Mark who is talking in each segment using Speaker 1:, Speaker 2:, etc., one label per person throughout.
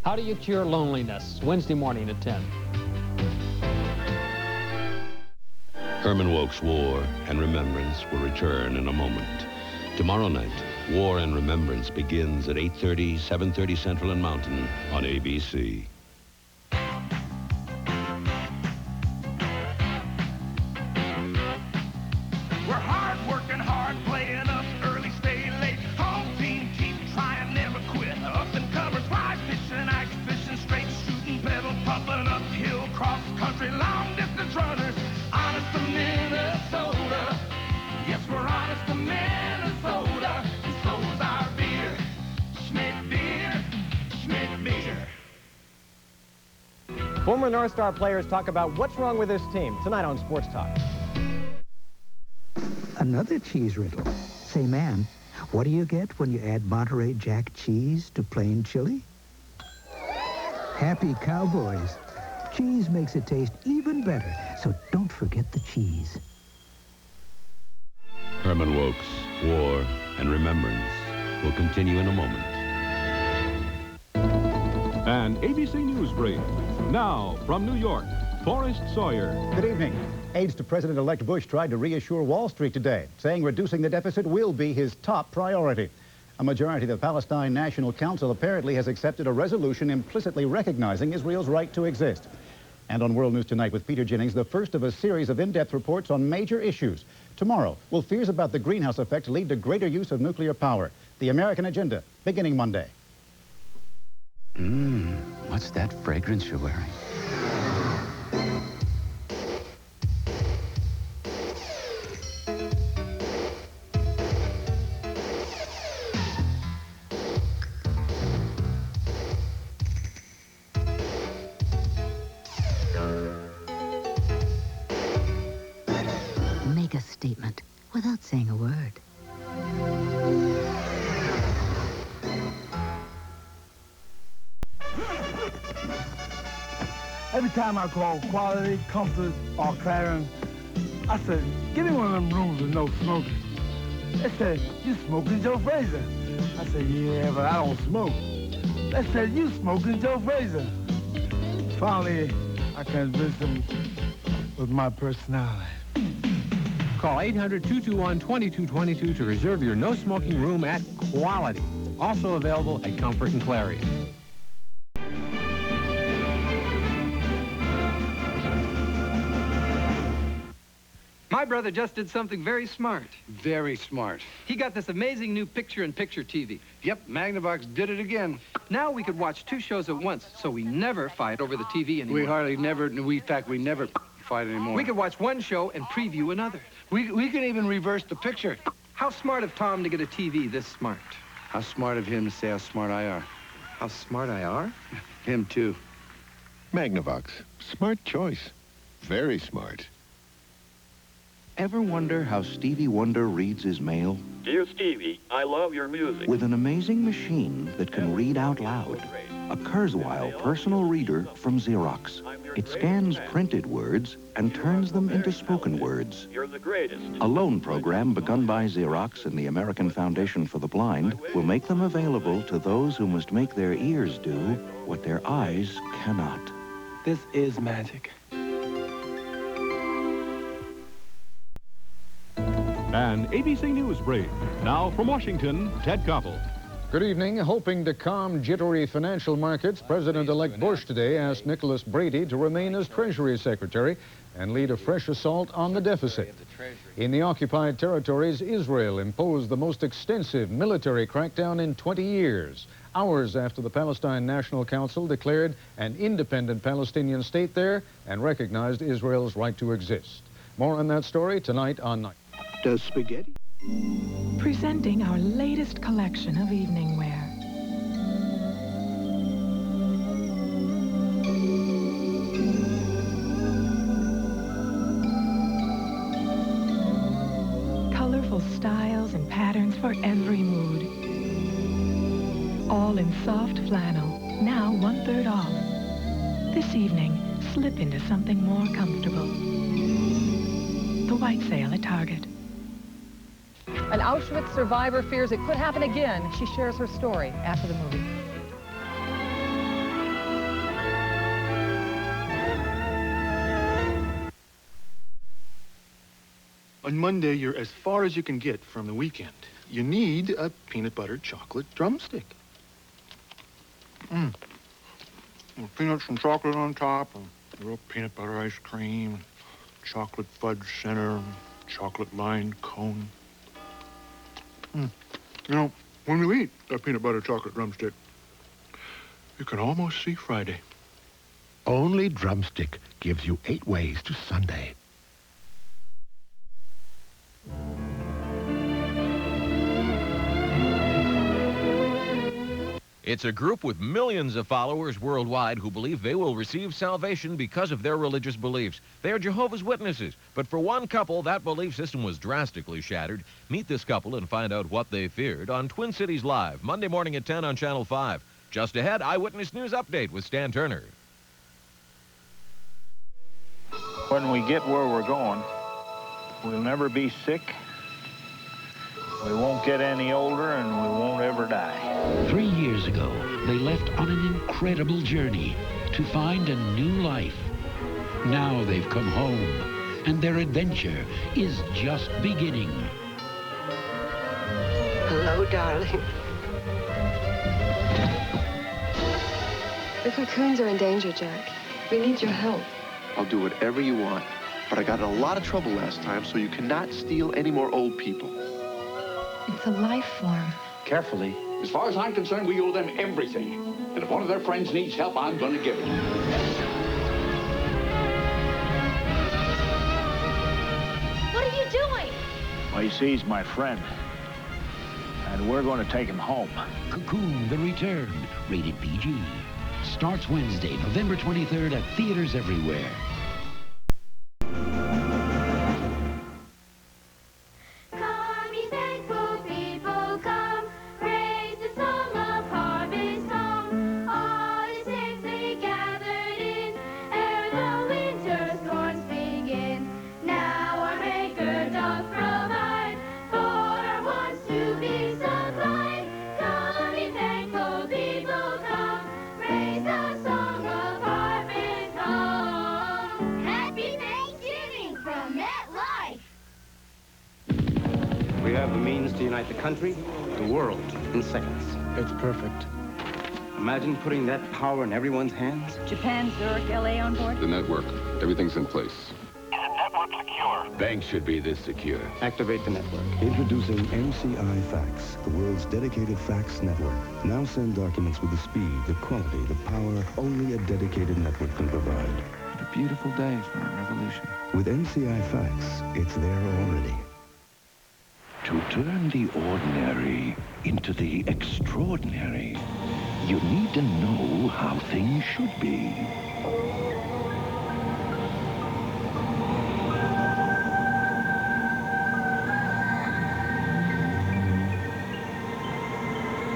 Speaker 1: How do you cure loneliness? Wednesday morning at 10.
Speaker 2: Herman Wouk's War and Remembrance will return in a moment. Tomorrow night, War and Remembrance begins at 8:30, 7:30 Central and Mountain on ABC.
Speaker 3: We're hard working hard, playing up early, stay late. Home team, keep trying, never quit. Up and cover, fly fishing, ice fishing, straight shooting, pedal pumping, uphill, cross country, long distance runners. Honest to Minnesota. Yes, we're honest to Minnesota. And so's our beer. Schmidt beer, Schmidt beer.
Speaker 4: Former North Star players talk about what's wrong with this team tonight on Sports Talk.
Speaker 5: Another cheese riddle. Say, man, what do you get when you add Monterey Jack cheese to plain chili? Happy cowboys. Cheese makes it taste even better, so don't forget the cheese.
Speaker 2: Herman Wouk's War and Remembrance will continue in a moment.
Speaker 6: An ABC News brief. Now, from New York, Forrest Sawyer.
Speaker 7: Good evening. Aides to President-elect Bush tried to reassure Wall Street today, saying reducing the deficit will be his top priority. A majority of the Palestine National Council apparently has accepted a resolution implicitly recognizing Israel's right to exist. And on World News Tonight with Peter Jennings, the first of a series of in-depth reports on major issues. Tomorrow, will fears about the greenhouse effect lead to greater use of nuclear power? The American Agenda, beginning Monday.
Speaker 8: What's that fragrance you're wearing?
Speaker 9: Make a statement without saying a word.
Speaker 10: Every time I call quality, comfort, or clarity, I say, give me one of them rooms with no smoking. They say, you smoking Joe Frazier. I say, yeah, but I don't smoke. They said, you smoking Joe Frazier. Finally, I convinced them with my personality.
Speaker 1: Call 800-221-2222 to reserve your no-smoking room at Quality. Also available at Comfort and Clarion.
Speaker 11: My brother just did something very smart.
Speaker 12: Very smart.
Speaker 11: He got this amazing new picture-in-picture TV.
Speaker 12: Yep, Magnavox did it again.
Speaker 11: Now we could watch two shows at once, so we never fight over the TV anymore.
Speaker 12: We hardly never, in fact, we never fight anymore.
Speaker 11: We could watch one show and preview another.
Speaker 12: We can even reverse the picture.
Speaker 11: How smart of Tom to get a TV this smart.
Speaker 12: How smart of him to say how smart I are.
Speaker 11: How smart I are?
Speaker 12: Him too.
Speaker 13: Magnavox. Smart choice. Very smart.
Speaker 14: Ever wonder how Stevie Wonder reads his mail?
Speaker 15: Dear Stevie, I love your music.
Speaker 14: With an amazing machine that can read out loud. A Kurzweil personal reader from Xerox. It scans printed words and turns them into spoken words.
Speaker 15: You're the greatest.
Speaker 14: A loan program begun by Xerox and the American Foundation for the Blind will make them available to those who must make their ears do what their eyes cannot.
Speaker 10: This is magic.
Speaker 6: An ABC News brief. Now from Washington, Ted Koppel.
Speaker 16: Good evening. Hoping to calm jittery financial markets, President-elect Bush today asked Nicholas Brady to remain as Treasury Secretary and lead a fresh assault on the deficit. In the occupied territories, Israel imposed the most extensive military crackdown in 20 years, hours after the Palestine National Council declared an independent Palestinian state there and recognized Israel's right to exist. More on that story tonight on Night.
Speaker 5: Does spaghetti?
Speaker 17: Presenting our latest collection of evening wear. Colorful styles and patterns for every mood. All in soft flannel, now 1/3 off. This evening, slip into something more comfortable. The White Sale at Target.
Speaker 18: An Auschwitz survivor fears it could happen again. She shares her story after the movie.
Speaker 19: On Monday, you're as far as you can get from the weekend. You need a peanut butter chocolate drumstick. With peanuts and chocolate on top, and real peanut butter ice cream, chocolate fudge center, chocolate lined cone. You know, when you eat a peanut butter chocolate drumstick, you can almost see Friday.
Speaker 13: Only Drumstick gives you 8 ways to Sunday.
Speaker 20: It's a group with millions of followers worldwide who believe they will receive salvation because of their religious beliefs. They are Jehovah's Witnesses. But for one couple, that belief system was drastically shattered. Meet this couple and find out what they feared on Twin Cities Live, Monday morning at 10 on Channel 5. Just ahead, Eyewitness News Update with Stan Turner.
Speaker 21: When we get where we're going, we'll never be sick. We won't get any older, and we won't ever die.
Speaker 22: 3 years ago, they left on an incredible journey to find a new life. Now they've come home, and their adventure is just beginning.
Speaker 23: Hello, darling. The cocoons are in danger, Jack. We need your help.
Speaker 24: I'll do whatever you want, but I got in a lot of trouble last time, so you cannot steal any more old people.
Speaker 23: It's a life form.
Speaker 25: Carefully. As far as I'm concerned, we owe them everything. And if one of their friends needs help, I'm going to give it.
Speaker 26: What are you doing?
Speaker 21: Well, you see, he's my friend. And we're going to take him home.
Speaker 22: Cocoon, The Return, rated PG. Starts Wednesday, November 23rd at theaters everywhere.
Speaker 27: We have the means to unite the country, the world, in seconds.
Speaker 28: It's perfect.
Speaker 27: Imagine putting that power in everyone's hands.
Speaker 29: Japan, Zurich, LA on board?
Speaker 30: The network. Everything's in place.
Speaker 27: Is the network secure?
Speaker 2: Banks should be this secure.
Speaker 27: Activate the network.
Speaker 31: Introducing MCI Fax, the world's dedicated fax network. Now send documents with the speed, the quality, the power only a dedicated network can provide.
Speaker 32: What a beautiful day for a revolution.
Speaker 31: With MCI Fax, it's there already.
Speaker 14: To turn the ordinary into the extraordinary, you need to know how things should be.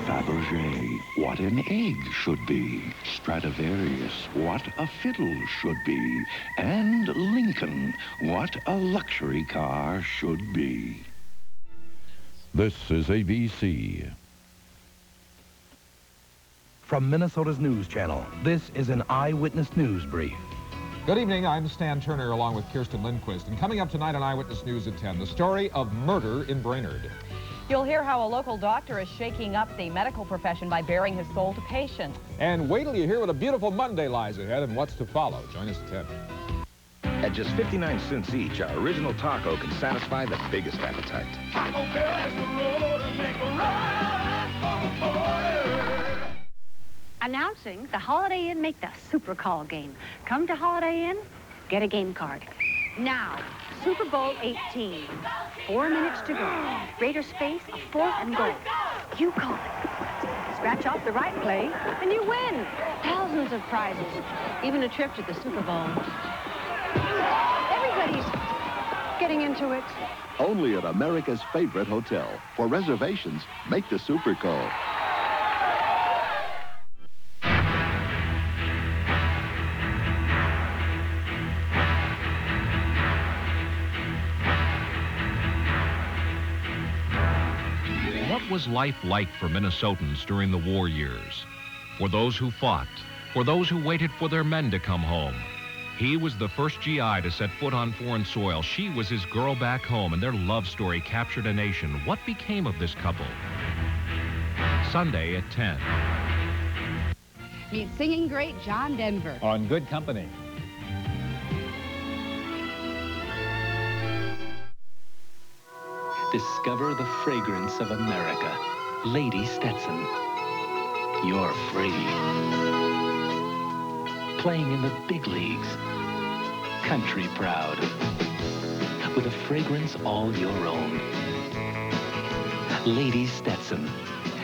Speaker 14: Fabergé, what an egg should be. Stradivarius, what a fiddle should be. And Lincoln, what a luxury car should be.
Speaker 33: This is ABC.
Speaker 34: From Minnesota's News Channel, this is an Eyewitness News Brief.
Speaker 35: Good evening, I'm Stan Turner along with Kirsten Lindquist. And coming up tonight on Eyewitness News at 10, the story of murder in Brainerd.
Speaker 36: You'll hear how a local doctor is shaking up the medical profession by baring his soul to patients.
Speaker 35: And wait till you hear what a beautiful Monday lies ahead and what's to follow. Join us at 10.
Speaker 37: At just 59 cents each, our original taco can satisfy the biggest appetite.
Speaker 3: Taco Bell has the road to make a ride for
Speaker 38: Announcing the Holiday Inn Make the Super Call game. Come to Holiday Inn, get a game card. Now, Super Bowl 18. 4 minutes to go. Raiders face a 4th and goal. You call it. Scratch off the right play, and you win. Thousands of prizes, even a trip to the Super Bowl. Everybody's getting into it.
Speaker 39: Only at America's favorite hotel. For reservations, make the Super Call.
Speaker 40: What was life like for Minnesotans during the war years? For those who fought, for those who waited for their men to come home, He was the first GI to set foot on foreign soil. She was his girl back home, and their love story captured a nation. What became of this couple? Sunday at 10.
Speaker 1: Meet singing great John Denver.
Speaker 35: On Good Company.
Speaker 4: Discover the fragrance of America. Lady Stetson. You're free. Playing in the big leagues. Country proud. With a fragrance all your own. Lady Stetson.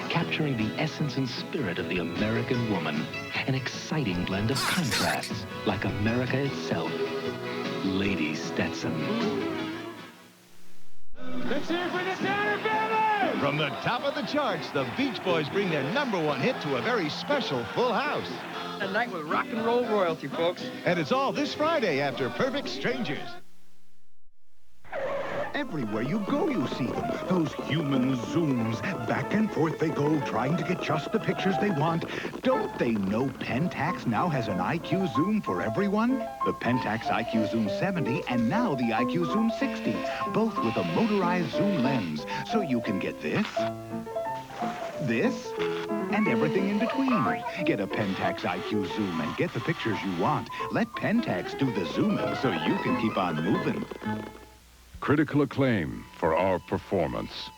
Speaker 4: Capturing the essence and spirit of the American woman. An exciting blend of contrasts, like America itself. Lady Stetson.
Speaker 5: Let's hear for the Tanner family!
Speaker 6: From the top of the charts, the Beach Boys bring their #1 hit to a very special full house.
Speaker 7: A night with rock and roll royalty, folks.
Speaker 6: And it's all this Friday after Perfect Strangers.
Speaker 8: Everywhere you go, you see them. Those human zooms. Back and forth they go, trying to get just the pictures they want. Don't they know Pentax now has an IQ Zoom for everyone? The Pentax IQ Zoom 70 and now the IQ Zoom 60. Both with a motorized zoom lens. So you can get this, and everything in between. Get a Pentax IQ Zoom and get the pictures you want. Let Pentax do the zooming so you can keep on moving.
Speaker 33: Critical acclaim for our performance.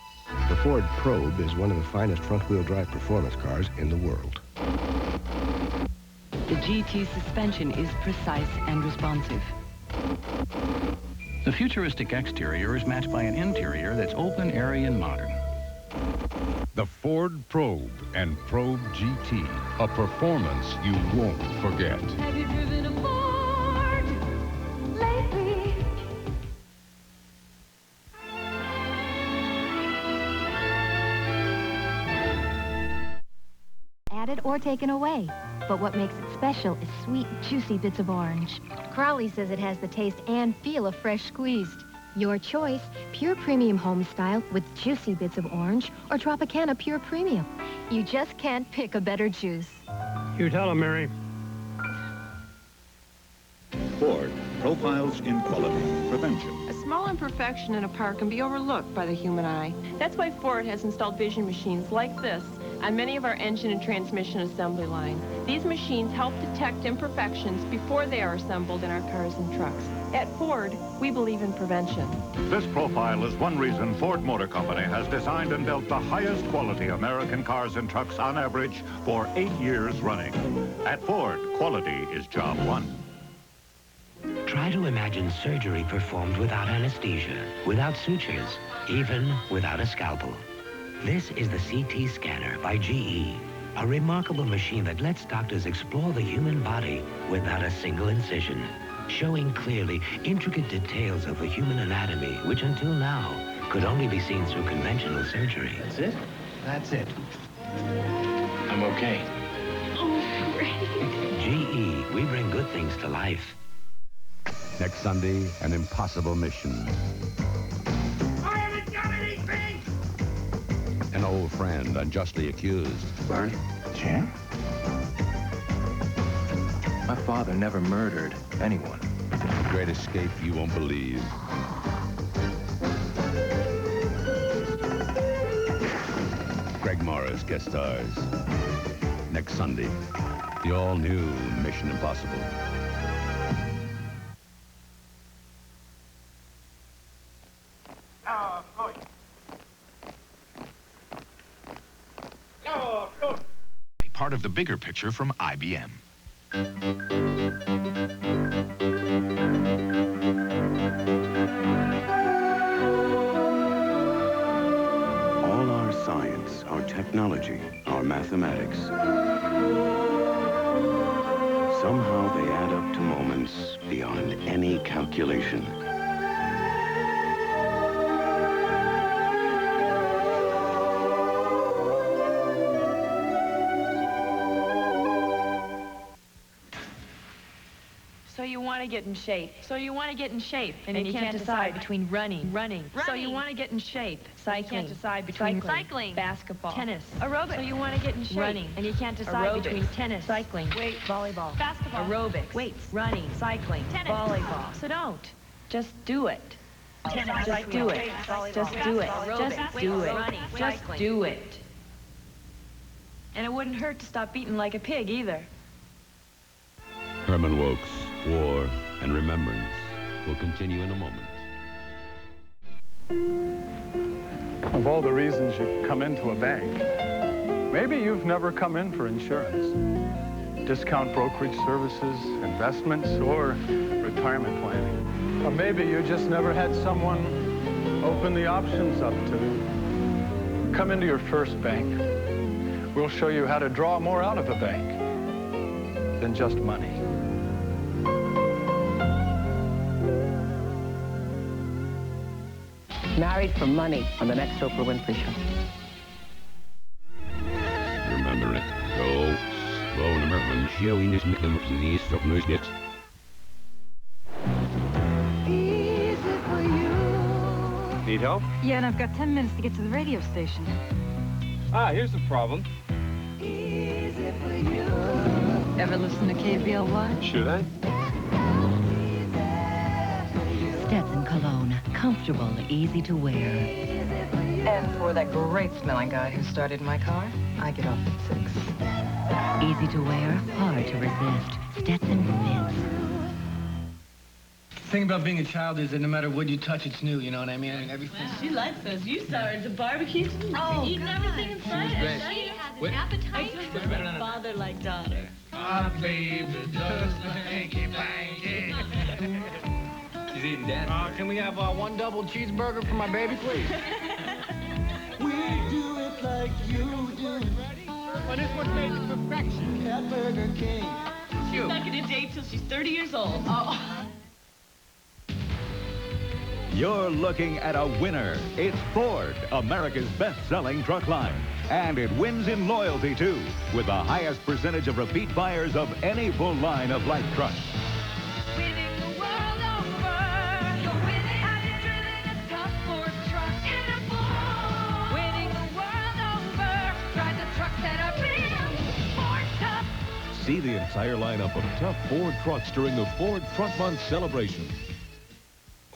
Speaker 31: The Ford Probe is one of the finest front-wheel drive performance cars in the world.
Speaker 9: The GT suspension is precise and responsive.
Speaker 10: The futuristic exterior is matched by an interior that's open, airy, and modern.
Speaker 33: The Ford Probe and Probe GT, a performance you won't forget.
Speaker 26: Have you driven a Ford lately?
Speaker 11: Added or taken away. But what makes it special is sweet, juicy bits of orange. Crowley says it has the taste and feel of fresh squeezed. Your choice, Pure Premium Home Style with juicy bits of orange or Tropicana Pure Premium. You just can't pick a better juice.
Speaker 12: You tell him, Mary.
Speaker 13: Ford profiles in quality prevention.
Speaker 15: A small imperfection in a part can be overlooked by the human eye. That's why Ford has installed vision machines like this on many of our engine and transmission assembly lines. These machines help detect imperfections before they are assembled in our cars and trucks. At Ford, we believe in prevention.
Speaker 16: This profile is one reason Ford Motor Company has designed and built the highest quality American cars and trucks on average for 8 years running. At Ford, quality is job one.
Speaker 17: Try to imagine surgery performed without anesthesia, without sutures, even without a scalpel. This is the CT scanner by GE, a remarkable machine that lets doctors explore the human body without a single incision, showing clearly intricate details of the human anatomy, which until now could only be seen through conventional surgery.
Speaker 10: That's it? That's it. I'm okay.
Speaker 17: Oh, great. GE, we bring good things to life.
Speaker 31: Next Sunday, an impossible mission.
Speaker 3: I haven't done anything!
Speaker 2: An old friend unjustly accused.
Speaker 10: Barney?
Speaker 18: Jim? My father never murdered anyone.
Speaker 2: Great escape you won't believe. Greg Morris guest stars. Next Sunday, the all-new Mission Impossible.
Speaker 19: Part of the bigger picture from IBM.
Speaker 31: All our science, our technology, our mathematics, somehow they add up to moments beyond any calculation.
Speaker 15: So you want to get in shape.
Speaker 9: So you want to get in shape.
Speaker 15: And you can't decide between running.
Speaker 9: So you want to get in shape.
Speaker 15: Cycling.
Speaker 9: You can't decide between
Speaker 15: Cycling.
Speaker 9: Basketball.
Speaker 15: Tennis.
Speaker 9: Aerobics.
Speaker 15: So you want to get in shape.
Speaker 9: Running. And you can't decide
Speaker 15: Aerobics.
Speaker 9: between tennis.
Speaker 15: Cycling.
Speaker 9: Weight.
Speaker 15: Volleyball.
Speaker 9: Basketball.
Speaker 15: Aerobics.
Speaker 9: Weights.
Speaker 15: Running.
Speaker 9: Cycling.
Speaker 15: Tennis.
Speaker 9: Volleyball.
Speaker 15: So don't. Just do it.
Speaker 9: Tennis.
Speaker 15: Just do it. Just do it. Just do it.
Speaker 9: Running.
Speaker 15: Just
Speaker 9: Cycling.
Speaker 15: do it.
Speaker 9: And it wouldn't hurt to stop eating like a pig either.
Speaker 2: Herman Wouk's War and Remembrance will continue in a moment.
Speaker 1: Of all the reasons you come into a bank, maybe you've never come in for insurance, discount brokerage services, investments, or retirement planning. Or maybe you just never had someone open the options up to you. Come into your first bank. We'll show you how to draw more out of a bank than just money.
Speaker 12: Married for Money on the next Oprah Winfrey Show.
Speaker 2: Remember it. Go slow and American showing this mission to the east of News Gets.
Speaker 14: Need help?
Speaker 20: Yeah, and I've got 10 minutes to get to the radio station.
Speaker 14: Ah, here's the problem.
Speaker 20: Ever listen to KBLY?
Speaker 14: Should I?
Speaker 9: Stetson cologne. Comfortable, easy to wear.
Speaker 20: And for that great smelling guy who started my car, I get off at 6.
Speaker 9: Easy to wear, hard to resist. Stetson fits.
Speaker 21: The thing about being a child is that no matter what you touch, it's new, you know what I mean? I mean, everything.
Speaker 22: She likes us. You saw her at the barbecue. Eating everything in front of her.
Speaker 21: She
Speaker 22: has an appetite. Father like daughter.
Speaker 21: Ah, baby, just a hanky-panky. She's eating Dad. Can we have one double cheeseburger for my baby, please?
Speaker 3: We do it like you do.
Speaker 21: Well, this one's made to perfection.
Speaker 3: At Burger King.
Speaker 22: She's not going to date till she's 30 years old. Oh.
Speaker 8: You're looking at a winner. It's Ford, America's best-selling truck line. And it wins in loyalty, too, with the highest percentage of repeat buyers of any full line of light trucks.
Speaker 3: Winning the world over. You're winning. Have you driven a tough Ford truck in a Ford? Winning the world over. Drive the trucks that are real Ford tough.
Speaker 31: See the entire lineup of tough Ford trucks during the Ford Truck Month celebration.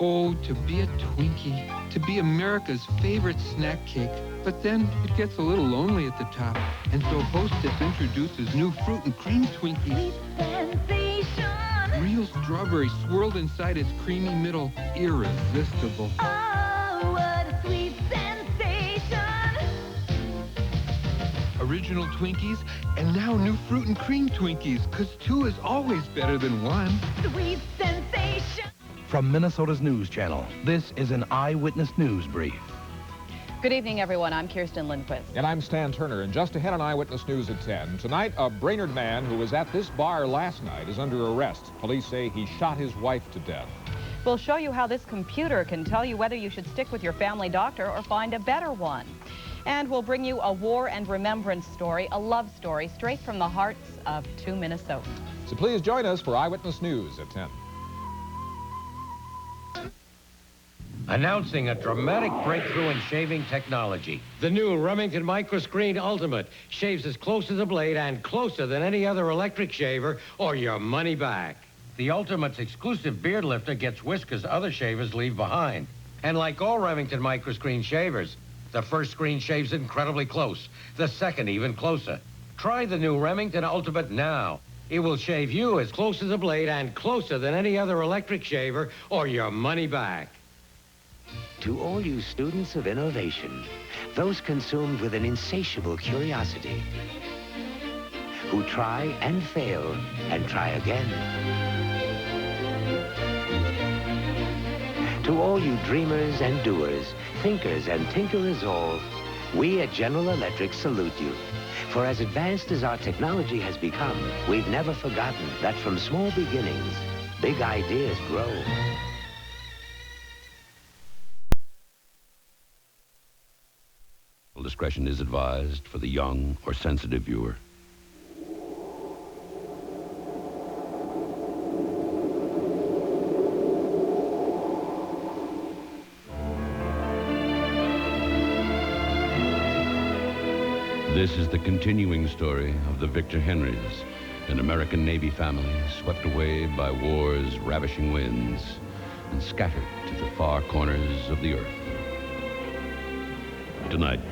Speaker 23: Oh, to be a Twinkie, to be America's favorite snack cake. But then it gets a little lonely at the top. And so Hostess introduces new fruit and cream Twinkies.
Speaker 3: Sensation.
Speaker 23: Real strawberry swirled inside its creamy middle. Irresistible.
Speaker 3: Oh, what a sweet sensation.
Speaker 23: Original Twinkies, and now new fruit and cream Twinkies, because 2 is always better than 1.
Speaker 3: Sweet sensation.
Speaker 24: From Minnesota's News Channel, this is an Eyewitness News Brief.
Speaker 25: Good evening, everyone. I'm Kirsten Lindquist.
Speaker 35: And I'm Stan Turner. And just ahead on Eyewitness News at 10, tonight, a Brainerd man who was at this bar last night is under arrest. Police say he shot his wife to death.
Speaker 25: We'll show you how this computer can tell you whether you should stick with your family doctor or find a better one. And we'll bring you a war and remembrance story, a love story, straight from the hearts of 2 Minnesotans.
Speaker 35: So please join us for Eyewitness News at 10.
Speaker 27: Announcing a dramatic breakthrough in shaving technology. The new Remington Microscreen Ultimate shaves as close as a blade and closer than any other electric shaver, or your money back. The Ultimate's exclusive beard lifter gets whiskers other shavers leave behind. And like all Remington Microscreen shavers, the first screen shaves incredibly close, the second even closer. Try the new Remington Ultimate now. It will shave you as close as a blade and closer than any other electric shaver, or your money back.
Speaker 17: To all you students of innovation, those consumed with an insatiable curiosity, who try and fail and try again. To all you dreamers and doers, thinkers and tinkerers all, we at General Electric salute you. For as advanced as our technology has become, we've never forgotten that from small beginnings, big ideas grow.
Speaker 2: Discretion is advised for the young or sensitive viewer. This is the continuing story of the Victor Henrys, an American Navy family swept away by war's ravishing winds and scattered to the far corners of the earth. Tonight,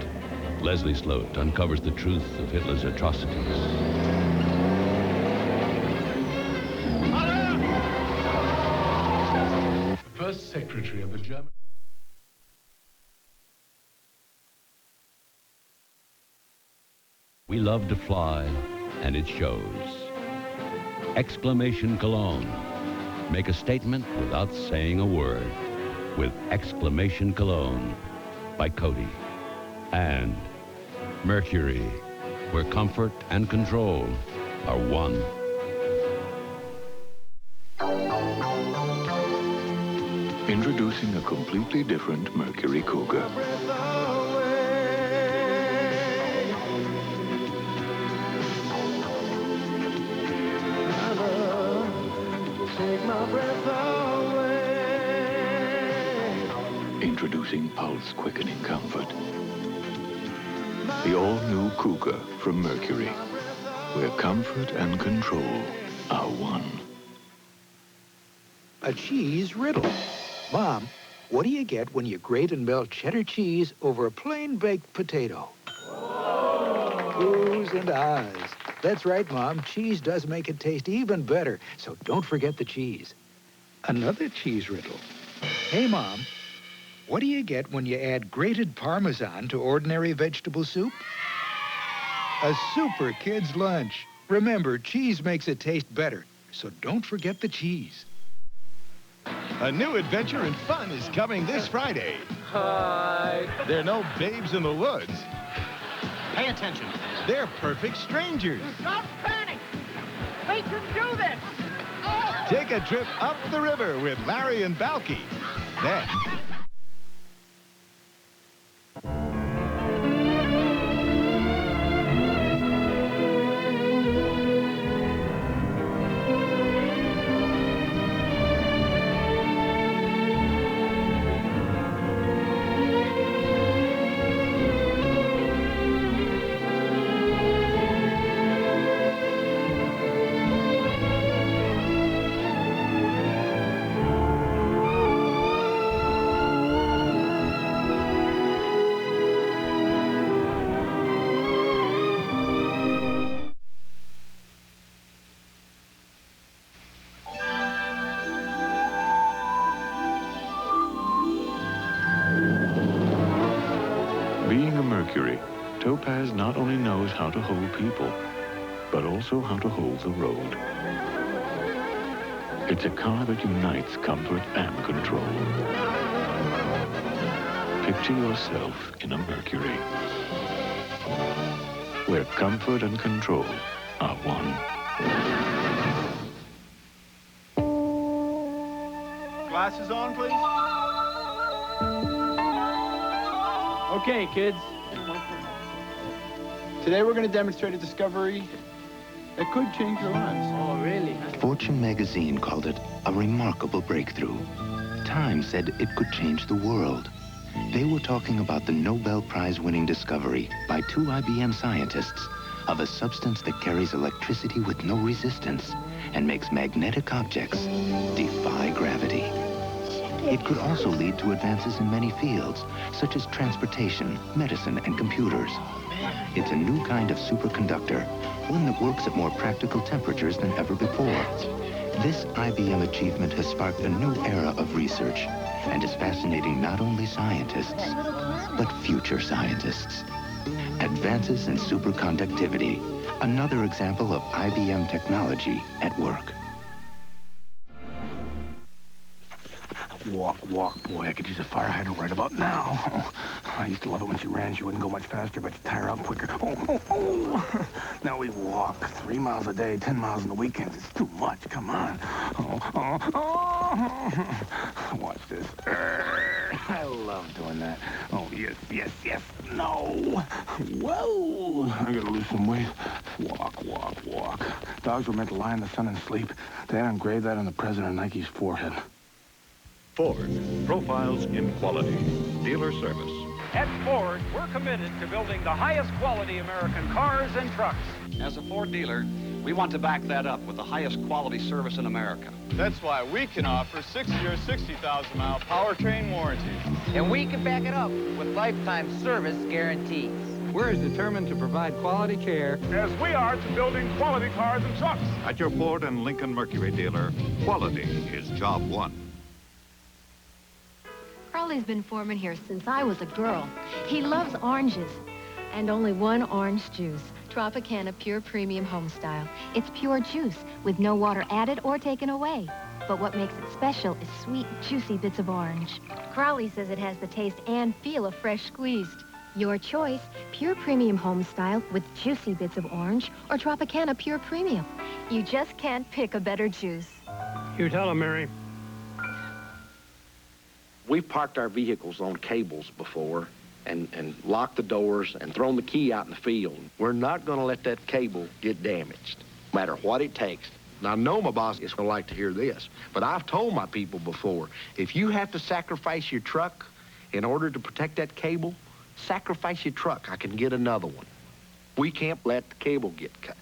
Speaker 2: Leslie Sloat uncovers the truth of Hitler's atrocities.
Speaker 4: First Secretary of the German...
Speaker 2: We love to fly, and it shows. Exclamation Cologne. Make a statement without saying a word with Exclamation Cologne by Cody. And Mercury, where comfort and control are one.
Speaker 5: Introducing a completely different Mercury Cougar.
Speaker 3: Take my breath away.
Speaker 5: Introducing pulse quickening comfort. The all-new Cougar from Mercury, where comfort and control are one.
Speaker 8: A cheese riddle. Mom, what do you get when you grate and melt cheddar cheese over a plain baked potato? Oohs and ahs. That's right, Mom. Cheese does make it taste even better, so don't forget the cheese. Another cheese riddle. Hey, Mom, what do you get when you add grated Parmesan to ordinary vegetable soup? A super kid's lunch. Remember, cheese makes it taste better, so don't forget the cheese.
Speaker 6: A new adventure and fun is coming this Friday.
Speaker 21: Hi.
Speaker 6: There are no babes in the woods.
Speaker 21: Pay attention.
Speaker 6: They're perfect strangers.
Speaker 21: Don't panic. We can do this.
Speaker 6: Take a trip up the river with Larry and Balky. Then...
Speaker 5: Being a Mercury, Topaz not only knows how to hold people, but also how to hold the road. It's a car that unites comfort and control. Picture yourself in a Mercury, where comfort and control are one.
Speaker 1: Glasses on, please.
Speaker 21: Okay, kids. Today we're going to demonstrate a discovery that could change your lives. Oh, really?
Speaker 7: Fortune magazine called it a remarkable breakthrough. Time said it could change the world. They were talking about the Nobel Prize-winning discovery by 2 IBM scientists of a substance that carries electricity with no resistance and makes magnetic objects defy gravity. It could also lead to advances in many fields, such as transportation, medicine, and computers. It's a new kind of superconductor, one that works at more practical temperatures than ever before. This IBM achievement has sparked a new era of research and is fascinating not only scientists, but future scientists. Advances in superconductivity, another example of IBM technology at work.
Speaker 8: Walk, walk, boy, I could use a fire hydrant right about now. I used to love it when she ran. She wouldn't go much faster, but she'd tire out quicker. Oh. Now we walk 3 miles a day, 10 miles on the weekends. It's too much. Come on. Watch this. I love doing that. Oh, yes, yes, yes. No. Whoa. I gotta lose some weight. Walk, walk, walk. Dogs were meant to lie in the sun and sleep. They had engraved that on the president of Nike's forehead.
Speaker 10: Ford, profiles in quality. Dealer service. At Ford, we're committed to building the highest quality American cars and trucks.
Speaker 11: As a Ford dealer, we want to back that up with the highest quality service in America.
Speaker 12: That's why we can offer 6-year, 60,000-mile powertrain warranties.
Speaker 13: And we can back it up with lifetime service guarantees.
Speaker 23: We're as determined to provide quality care
Speaker 12: as we are to building quality cars and trucks.
Speaker 15: At your Ford and Lincoln Mercury dealer, quality is job one.
Speaker 16: Crowley's been foreman here since I was a girl. He loves oranges. And only one orange juice. Tropicana Pure Premium Homestyle. It's pure juice with no water added or taken away. But what makes it special is sweet, juicy bits of orange. Crowley says it has the taste and feel of fresh squeezed. Your choice, Pure Premium Homestyle with juicy bits of orange or Tropicana Pure Premium. You just can't pick a better juice.
Speaker 18: You tell him, Mary.
Speaker 19: We've parked our vehicles on cables before and locked the doors and thrown the key out in the field. We're not going to let that cable get damaged, no matter what it takes. Now, I know my boss is going to like to hear this, but I've told my people before, if you have to sacrifice your truck in order to protect that cable, sacrifice your truck. I can get another one. We can't let the cable get cut.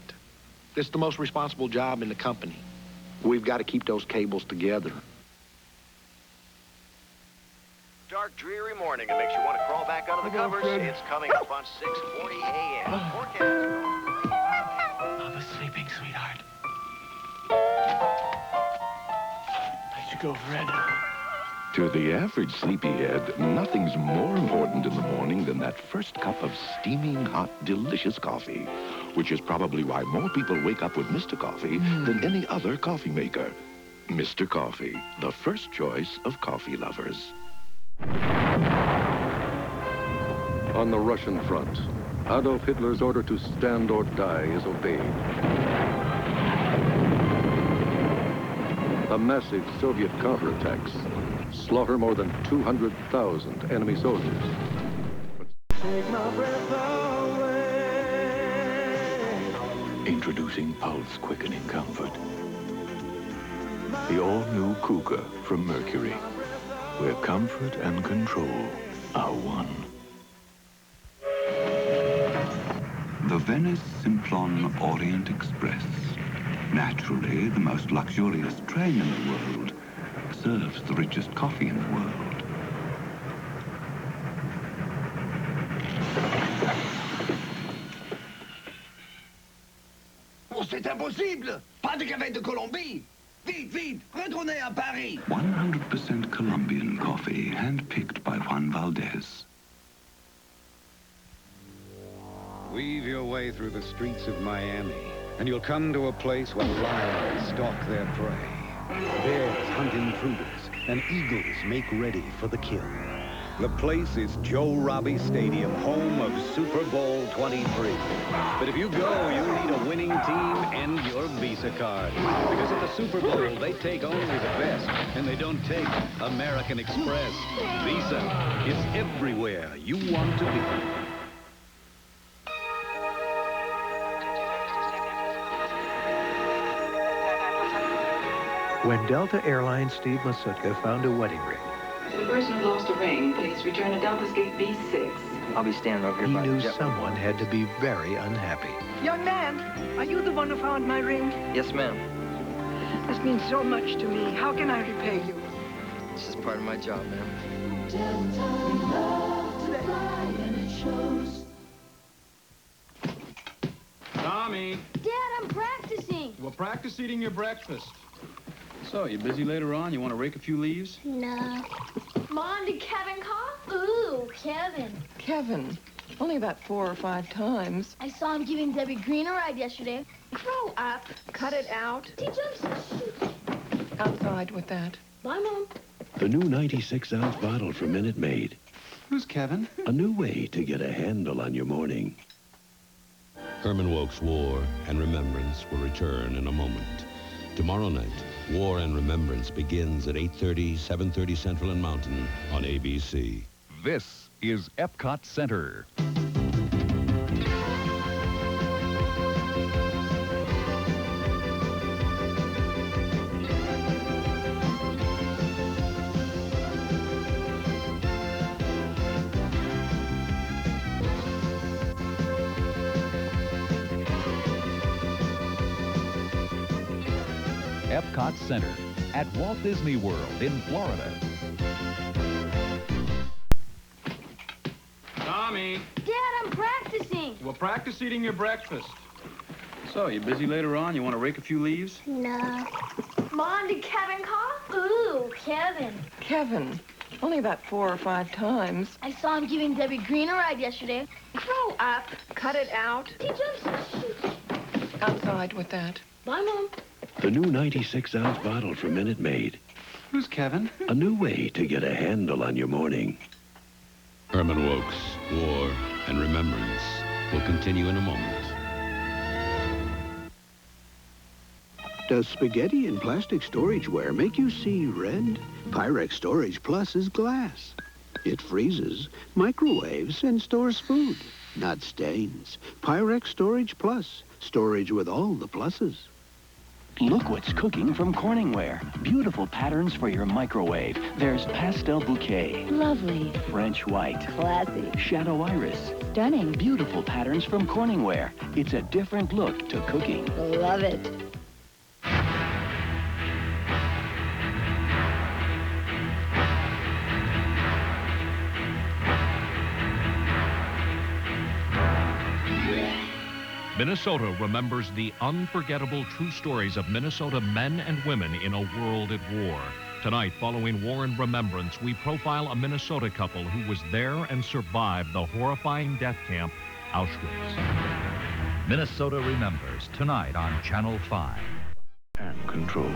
Speaker 19: This is the most responsible job in the company. We've got to keep those cables together.
Speaker 26: Dark, dreary morning. It makes you want to crawl back under the covers. It's coming up on 6:40 a.m. Forecast.
Speaker 8: Papa's sleeping, sweetheart. Nice to go, Fred.
Speaker 5: To the average sleepyhead, nothing's more important in the morning than that first cup of steaming, hot, delicious coffee, which is probably why more people wake up with Mr. Coffee than any other coffee maker. Mr. Coffee, the first choice of coffee lovers.
Speaker 28: On the Russian front, Adolf Hitler's order to stand or die is obeyed. A massive Soviet counterattacks slaughter more than 200,000 enemy soldiers.
Speaker 8: Take my breath away.
Speaker 5: Introducing Pulse Quickening Comfort. The all-new Cougar from Mercury, where comfort and control are one.
Speaker 29: The Venice Simplon Orient Express, naturally the most luxurious train in the world, serves the richest coffee in the world.
Speaker 30: Oh, c'est impossible! Pas de café de Colombie! Vite, vite! Retournez à Paris!
Speaker 29: 100% Colombian coffee, hand-picked by Juan Valdez.
Speaker 32: Weave your way through the streets of Miami, and you'll come to a place where lions stalk their prey. Bears hunt intruders, and eagles make ready for the kill. The place is Joe Robbie Stadium, home of Super Bowl 23. But if you go, you'll need a winning team and your Visa card. Because at the Super Bowl, they take only the best, and they don't take American Express. Visa is everywhere you want to be.
Speaker 33: When Delta Airlines Steve Masutka found a wedding ring,
Speaker 20: The person who lost a ring, please return to Delta's gate B6.
Speaker 13: I'll be standing over here
Speaker 33: he
Speaker 13: by the
Speaker 33: knew
Speaker 13: jet.
Speaker 33: someone had to be very unhappy.
Speaker 34: Young man, are you the one who found my ring?
Speaker 13: Yes, ma'am.
Speaker 34: This means so much to me. How can I repay you?
Speaker 13: This is part of my job, ma'am.
Speaker 21: Tommy!
Speaker 36: Dad, I'm practicing.
Speaker 21: Well, practice eating your breakfast. So, you busy later on? You want to rake a few leaves?
Speaker 36: No. Mom, did Kevin call? Ooh, Kevin.
Speaker 20: Kevin, only about 4 or 5 times.
Speaker 36: I saw him giving Debbie Green a ride yesterday. Grow up.
Speaker 20: Cut it out.
Speaker 36: Teach him.
Speaker 20: Outside with that.
Speaker 36: Bye, Mom.
Speaker 5: The new 96-ounce bottle from Minute Maid.
Speaker 21: Who's Kevin?
Speaker 5: A new way to get a handle on your morning.
Speaker 2: Herman Wouk's War and Remembrance will return in a moment. Tomorrow night, War and Remembrance begins at 8:30, 7:30 Central and Mountain on ABC.
Speaker 37: This is Epcot Center. Epcot Center at Walt Disney World in Florida.
Speaker 21: Tommy!
Speaker 36: Dad, I'm practicing.
Speaker 21: Well, practice eating your breakfast. So, you busy later on? You want to rake a few leaves?
Speaker 36: No. Mom, did Kevin call? Ooh, Kevin.
Speaker 20: Kevin. Only about 4 or 5 times.
Speaker 36: I saw him giving Debbie Green a ride yesterday.
Speaker 20: Grow up. Cut it out.
Speaker 36: He just shoots.
Speaker 20: Outside with that.
Speaker 36: Bye, Mom.
Speaker 5: The new 96-ounce bottle from Minute Maid.
Speaker 21: Who's Kevin?
Speaker 5: A new way to get a handle on your morning.
Speaker 2: Herman Wouk's War and Remembrance will continue in a moment.
Speaker 1: Does spaghetti in plastic storageware make you see red? Pyrex Storage Plus is glass. It freezes, microwaves, and stores food, not stains. Pyrex Storage Plus. Storage with all the pluses.
Speaker 3: Look what's cooking from Corningware. Beautiful patterns for your microwave. There's pastel bouquet.
Speaker 16: Lovely.
Speaker 3: French white.
Speaker 16: Classy.
Speaker 3: Shadow iris.
Speaker 16: Stunning.
Speaker 3: Beautiful patterns from Corningware. It's a different look to cooking.
Speaker 16: Love it.
Speaker 4: Minnesota remembers the unforgettable true stories of Minnesota men and women in a world at war. Tonight, following War and Remembrance, we profile a Minnesota couple who was there and survived the horrifying death camp, Auschwitz.
Speaker 37: Minnesota Remembers, tonight on Channel 5.
Speaker 5: And control,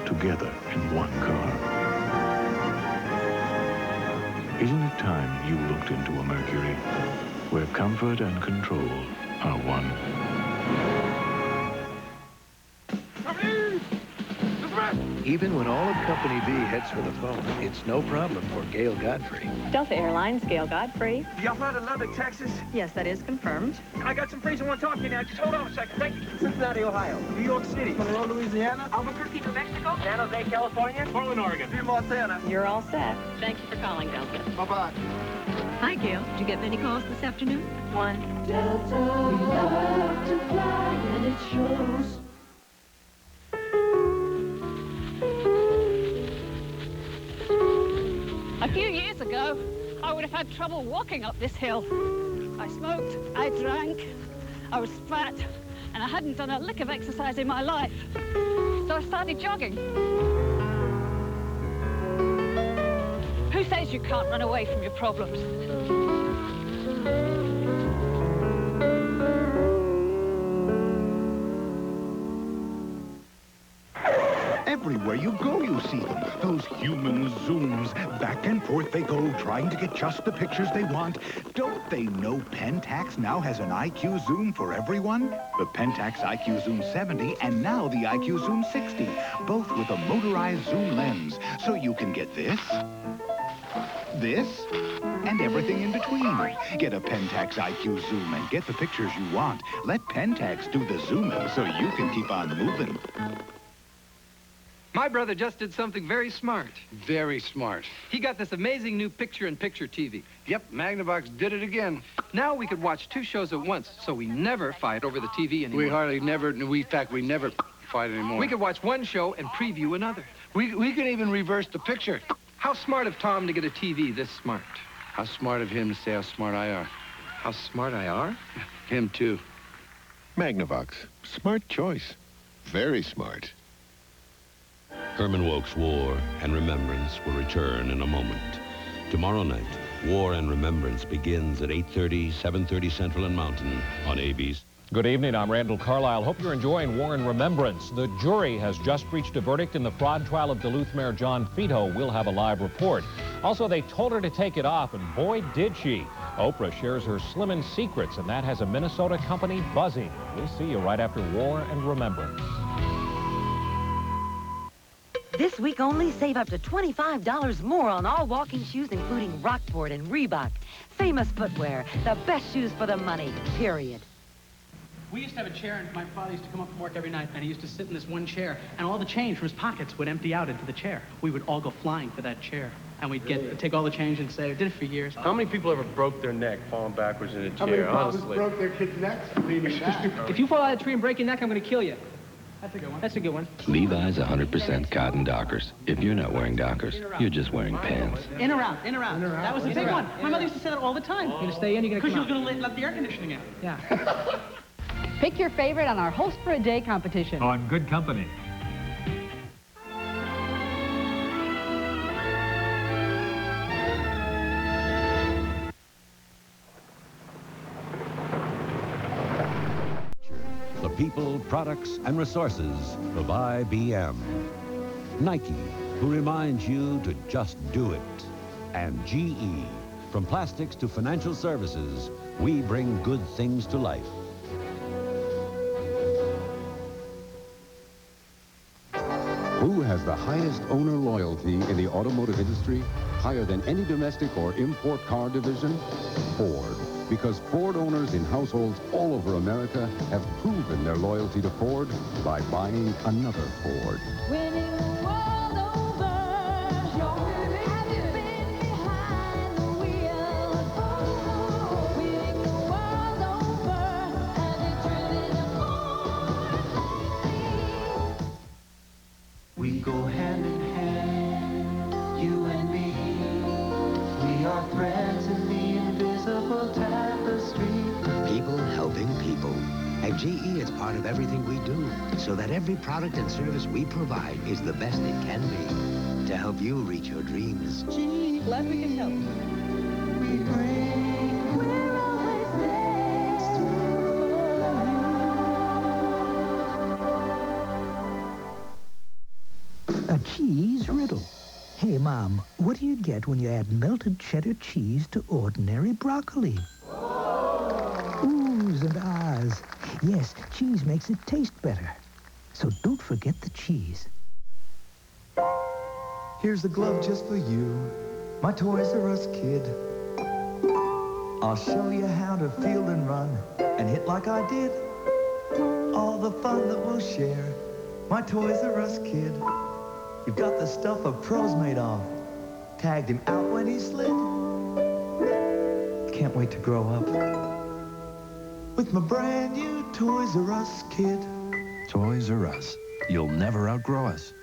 Speaker 5: together in one car. Isn't it time you looked into a Mercury, where comfort and control are one?
Speaker 33: Even when all of Company B heads for the phone, it's no problem for Gail Godfrey.
Speaker 6: Delta Airlines, Gail Godfrey.
Speaker 7: Y'all fly to Lubbock, Texas?
Speaker 6: Yes, that is confirmed.
Speaker 7: I got some friends who want to talk to you now. Just hold on a second. Thank you. Cincinnati, Ohio. New York City. Monroe, Louisiana.
Speaker 6: Albuquerque, New Mexico.
Speaker 7: San Jose, California. Portland, Oregon. Here, Montana.
Speaker 6: You're all set. Thank you for calling, Delta.
Speaker 7: Bye-bye.
Speaker 6: Hi, Gail. Did you get many calls this afternoon? 1.
Speaker 9: Delta, we love to fly, and it shows.
Speaker 6: A few years ago, I would have had trouble walking up this hill. I smoked, I drank, I was fat, and I hadn't done a lick of exercise in my life. So I started jogging. Who says you can't run away from your problems?
Speaker 8: Everywhere you go, you see them. Those human zooms. Back and forth they go, trying to get just the pictures they want. Don't they know Pentax now has an IQ Zoom for everyone? The Pentax IQ Zoom 70 and now the IQ Zoom 60, both with a motorized zoom lens. So you can get this, and everything in between. Get a Pentax IQ Zoom and get the pictures you want. Let Pentax do the zooming so you can keep on moving.
Speaker 23: My brother just did something very smart.
Speaker 19: Very smart.
Speaker 23: He got this amazing new picture-in-picture TV.
Speaker 19: Yep, Magnavox did it again.
Speaker 23: Now we could watch 2 shows at once, so we never fight over the TV anymore.
Speaker 19: We hardly never, in fact, we never fight anymore.
Speaker 23: We could watch one show and preview another.
Speaker 19: We can even reverse the picture.
Speaker 23: How smart of Tom to get a TV this smart.
Speaker 19: How smart of him to say how smart I are.
Speaker 23: How smart I are?
Speaker 19: Him, too.
Speaker 5: Magnavox. Smart choice. Very smart.
Speaker 2: Herman Wouk's War and Remembrance will return in a moment. Tomorrow night, War and Remembrance begins at 8:30, 7:30 Central and Mountain on ABC.
Speaker 10: Good evening, I'm Randall Carlisle. Hope you're enjoying War and Remembrance. The jury has just reached a verdict in the fraud trial of Duluth Mayor John Fito. We'll have a live report. Also, they told her to take it off, and boy, did she. Oprah shares her slimming secrets, and that has a Minnesota company buzzing. We'll see you right after War and Remembrance.
Speaker 11: This week only, save up to $25 more on all walking shoes, including Rockport and Reebok. Famous footwear, the best shoes for the money, period.
Speaker 21: We used to have a chair, and my father used to come up from work every night, and he used to sit in this one chair, and all the change from his pockets would empty out into the chair. We would all go flying for that chair, and we'd take all the change and say, I did it for years.
Speaker 14: How many people ever broke their neck falling backwards in a chair,
Speaker 7: How many fathers
Speaker 14: honestly?
Speaker 7: broke their kids' necks leaning back?
Speaker 21: If you fall out of a tree and break your neck, I'm going to kill you. That's a good one. That's a good one.
Speaker 12: Levi's 100% cotton Dockers. If you're not wearing Dockers, you're just wearing pants.
Speaker 21: In or out, in or out. That was a big one. My mother used to say that all the time. You're going to stay in, you're going to come out. Because she was going to let the air conditioning in. Yeah.
Speaker 6: Pick your favorite on our Host for a Day competition.
Speaker 13: On Good Company.
Speaker 2: The people, products, and resources of IBM. Nike, who reminds you to just do it. And GE, from plastics to financial services, we bring good things to life.
Speaker 15: Who has the highest owner loyalty in the automotive industry? Higher than any domestic or import car division? Ford. Because Ford owners in households all over America have proven their loyalty to Ford by buying another Ford.
Speaker 9: Winning the world over. Have you been behind the wheel? Winning the world over. Have you driven a Ford lately?
Speaker 17: We go hand in hand, you and me. We are threads in the invisible tapestry.
Speaker 1: People helping people. At GE, it's part of everything we do, so that every product and service we provide is the best it can be to help you reach your dreams.
Speaker 21: GE, glad we can help.
Speaker 17: We bring, we're always next to you.
Speaker 18: A cheese riddle. Hey, Mom, what do you get when you add melted cheddar cheese to ordinary broccoli? Oohs and ahs. Yes, cheese makes it taste better. So don't forget the cheese.
Speaker 17: Here's the glove just for you, my Toys R Us kid. I'll show you how to field and run and hit like I did. All the fun that we'll share, my Toys R Us kid. You've got the stuff a pro's made of. Tagged him out when he slid. Can't wait to grow up with my brand new Toys R Us kid.
Speaker 22: Toys R Us. You'll never outgrow us.